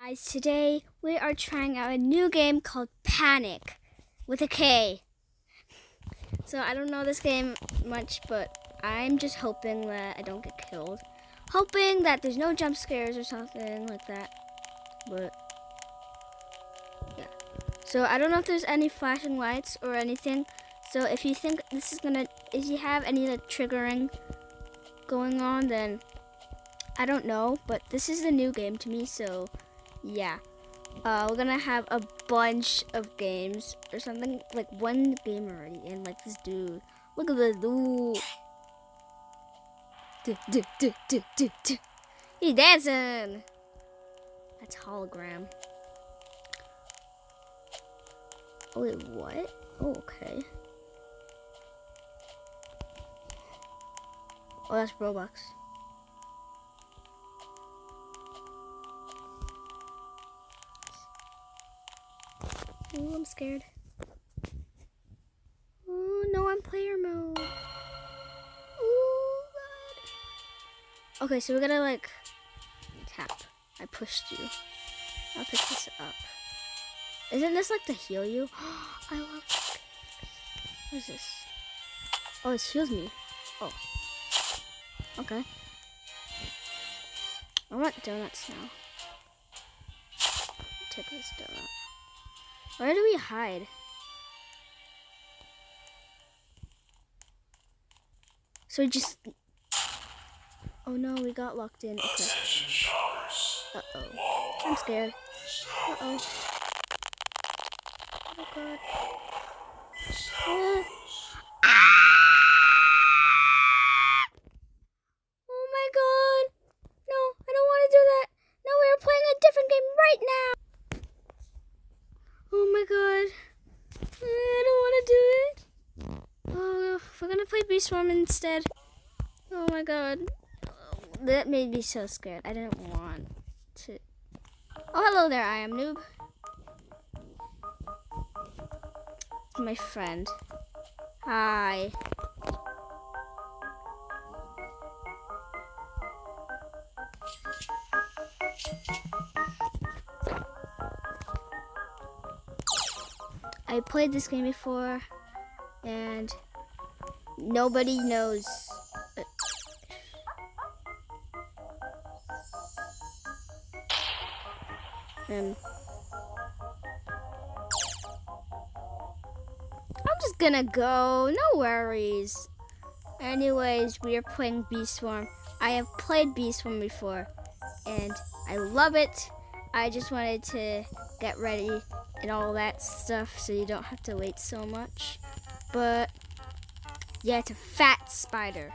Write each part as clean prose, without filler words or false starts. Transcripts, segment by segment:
Guys, today we are trying out a new game called Panik with a K. So I don't know this game much, but I'm just hoping that I don't get killed. Hoping that there's no jump scares or something like that. But yeah. So I don't know if there's any flashing lights or anything. So if you think this is if you have any like triggering going on, then I don't know. But this is a new game to me, so yeah. We're gonna have a bunch of games or something, like one game already, and like this dude. Look at this dude. He's dancing. That's hologram. Oh wait, what? Oh, okay. Oh, that's Robux. Oh, I'm scared. Oh, no, I'm player mode. Oh, God. Okay, so we're gonna, like, tap. I pushed you. I'll pick this up. Isn't this, like, to heal you? I love this. What is this? Oh, it heals me. Oh. Okay. I want donuts now. Take this donut. Where do we hide? So we just... Oh no, we got locked in. Okay. Uh-oh. I'm scared. Uh-oh. Oh god. Oh my god. No, I don't want to do that. No, we're playing a different game right now. Oh my god. I don't want to do it. Oh, we're gonna play Beast Swarm instead. Oh my god. That made me so scared. I didn't want to. Oh, hello there. I am Noob. My friend. Hi. I played this game before, and nobody knows. I'm just gonna go. No worries. Anyways, we are playing Beast Swarm. I have played Beast Swarm before, and I love it. I just wanted to get ready and all that stuff so you don't have to wait so much. But yeah, it's a fat spider.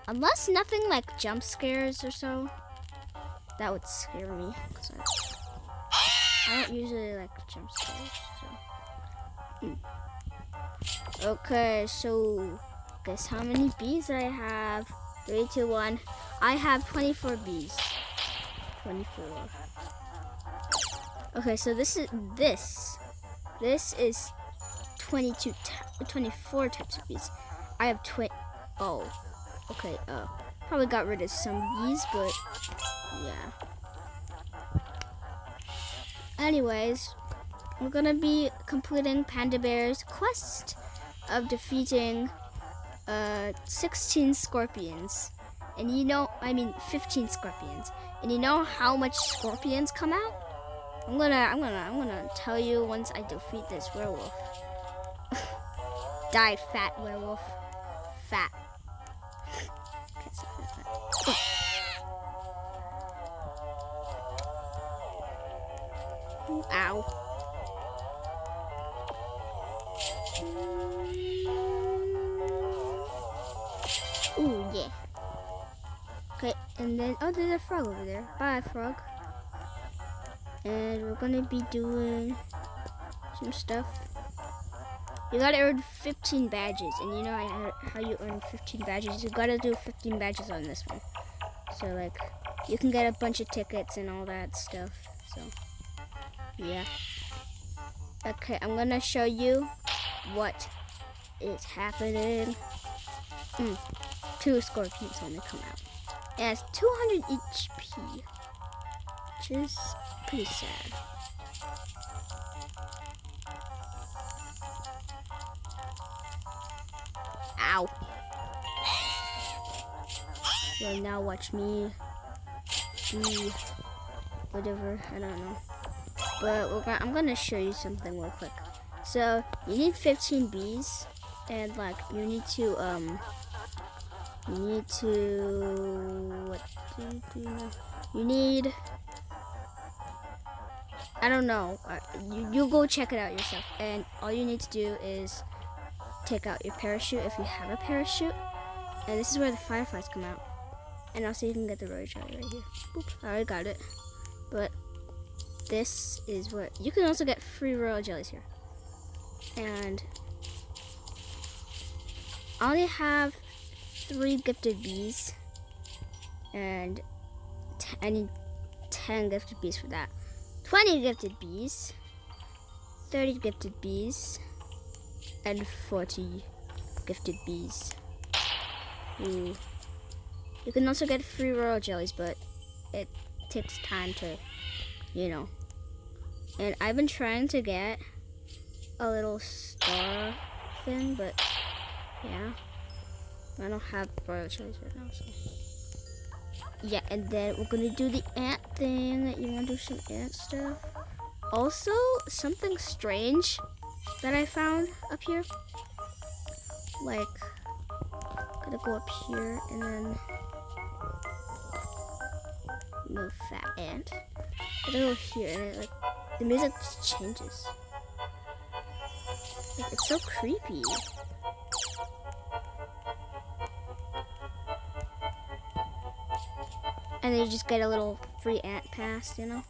Unless nothing like jump scares or so, that would scare me, because I don't usually like jump scares. So. Okay, so guess how many bees I have? 3, 2, 1. I have 24 bees. 24. Okay, so this is 24 types of bees. I have oh, okay. Probably got rid of some bees, but yeah. Anyways, we're gonna be completing Panda Bear's quest of defeating 16 scorpions. And 15 scorpions. And you know how much scorpions come out? I'm gonna tell you once I defeat this werewolf. Die, fat werewolf. Fat. Can't say fat. Oh. Ow. Ooh, yeah. Okay, and then, oh, there's a frog over there. Bye, frog. And we're gonna be doing some stuff. You gotta earn 15 badges, and you know how you earn 15 badges. You gotta do 15 badges on this one. So, like, you can get a bunch of tickets and all that stuff. So, yeah. Okay, I'm gonna show you what is happening. 2 scorpions only come out. It has 200 HP. which is pretty sad. Ow. Well, now watch me do whatever, I don't know. But I'm gonna show you something real quick. So, you need 15 bees, and like, you need to, what do you do now? You need, I don't know, you go check it out yourself, and all you need to do is take out your parachute if you have a parachute, and this is where the fireflies come out, and also you can get the royal jelly right here. Boop, I already got it, but this is what, you can also get free royal jellies here, and I only have 3 gifted bees, and I need 10 gifted bees for that. 20 gifted bees, 30 gifted bees, and 40 gifted bees. Ooh. You can also get free royal jellies, but it takes time to, you know. And I've been trying to get a little star thing, but yeah, I don't have royal jellies right now, so. Yeah, and then we're gonna do the ant thing. You wanna do some ant stuff? Also, something strange that I found up here. Like, gonna go up here and then move that ant. I go here and it, like, the music just changes. Like, it's so creepy. And then you just get a little free ant pass, you know?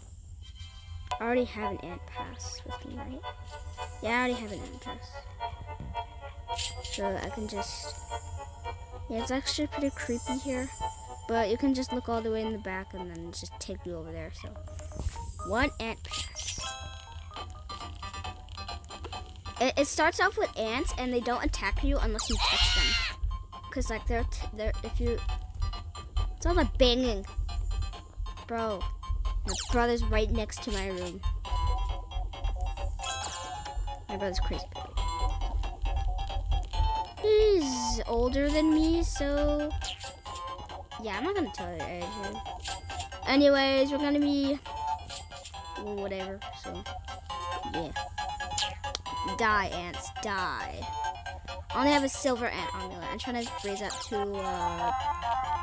I already have an ant pass with me, right? Yeah, I already have an ant pass. So I can just... Yeah, it's actually pretty creepy here. But you can just look all the way in the back and then just take you over there, so... 1 ant pass. It starts off with ants and they don't attack you unless you touch them. Cause like they're if you... It's all the banging. Bro, my brother's right next to my room. My brother's crazy. He's older than me, so... Yeah, I'm not gonna tell you anything. Anyways, we're gonna be... whatever, so... Yeah. Die, ants, die. I only have a silver ant amulet. I'm trying to raise up to,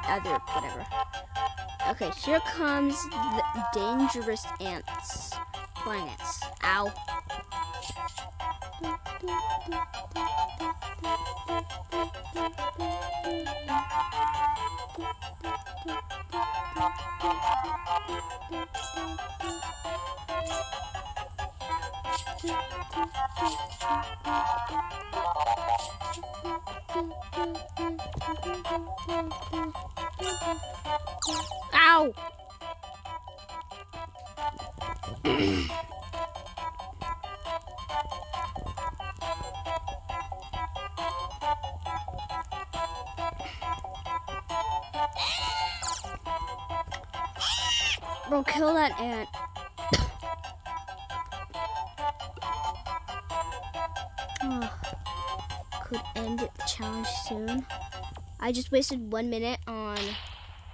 other, whatever. Okay, here comes the dangerous ants. Flying ants. Ow. Ow! Bro, kill that ant. Oh, could end the challenge soon. I just wasted 1 minute on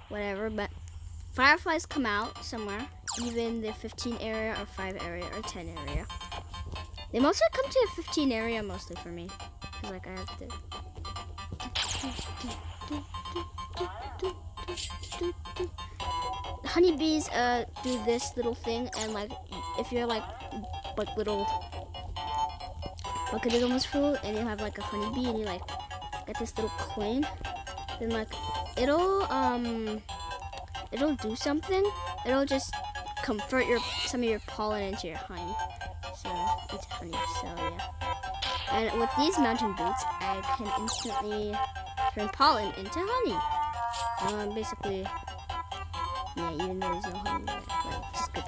whatever, but fireflies come out somewhere, even the 15 area or 5 area or 10 area. They mostly come to the 15 area mostly for me, because like I have to. Honeybees do this little thing, and like if you're like little bucket is almost full, and you have like a honeybee, and you like get this little coin, then like it'll do something. It'll just convert some of your pollen into your honey. So it's honey. So yeah. And with these mountain boots, I can instantly turn pollen into honey. Basically, yeah. Even though there's no honey in it, like just good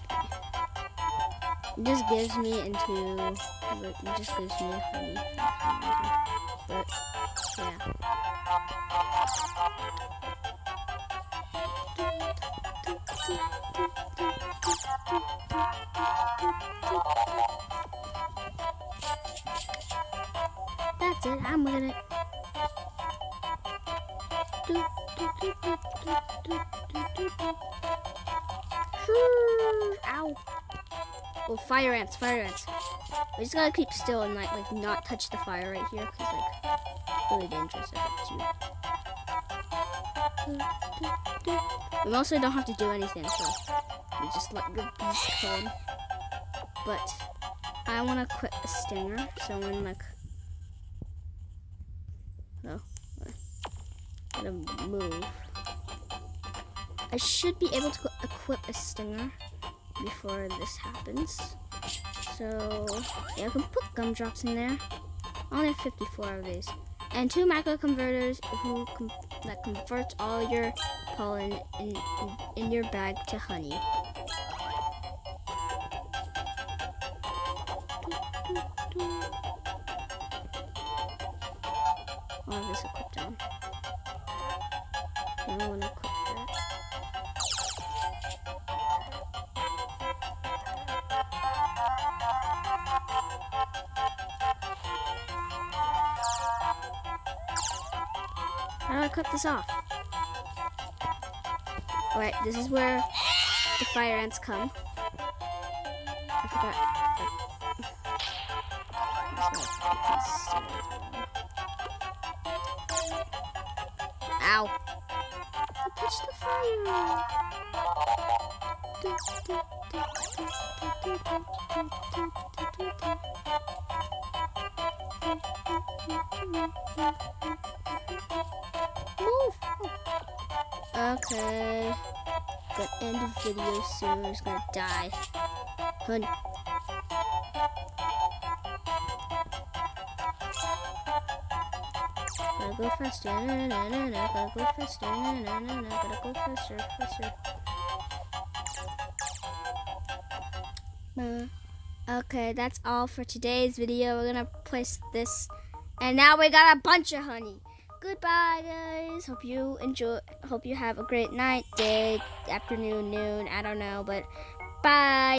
for me. It just gives me honey. But yeah. That's it, I'm gonna. Ow. Oh, fire ants, fire ants. We just gotta keep still and like not touch the fire right here, because like really dangerous if it's you. We mostly don't have to do anything, so we just let the beast kill him. But I wanna quit a stinger, so when like I'm gonna move. I should be able to equip a stinger before this happens. So yeah, I can put gumdrops in there. I only have 54 of these. And 2 macro converters that converts all your pollen in your bag to honey. I'll have this equipped on. I don't want to equip that. How do I cut this off? Alright, this is where the fire ants come. I forgot. Ow! I touched the fire! Move! Okay. Gonna end the video soon. He's gonna die. Honey. Gotta go faster. Gotta go faster. Gotta go faster. Okay, that's all for today's video. We're gonna place this, and now we got a bunch of honey. Goodbye, guys. Hope you enjoy. Hope you have a great night, day, afternoon, noon. I don't know, but bye.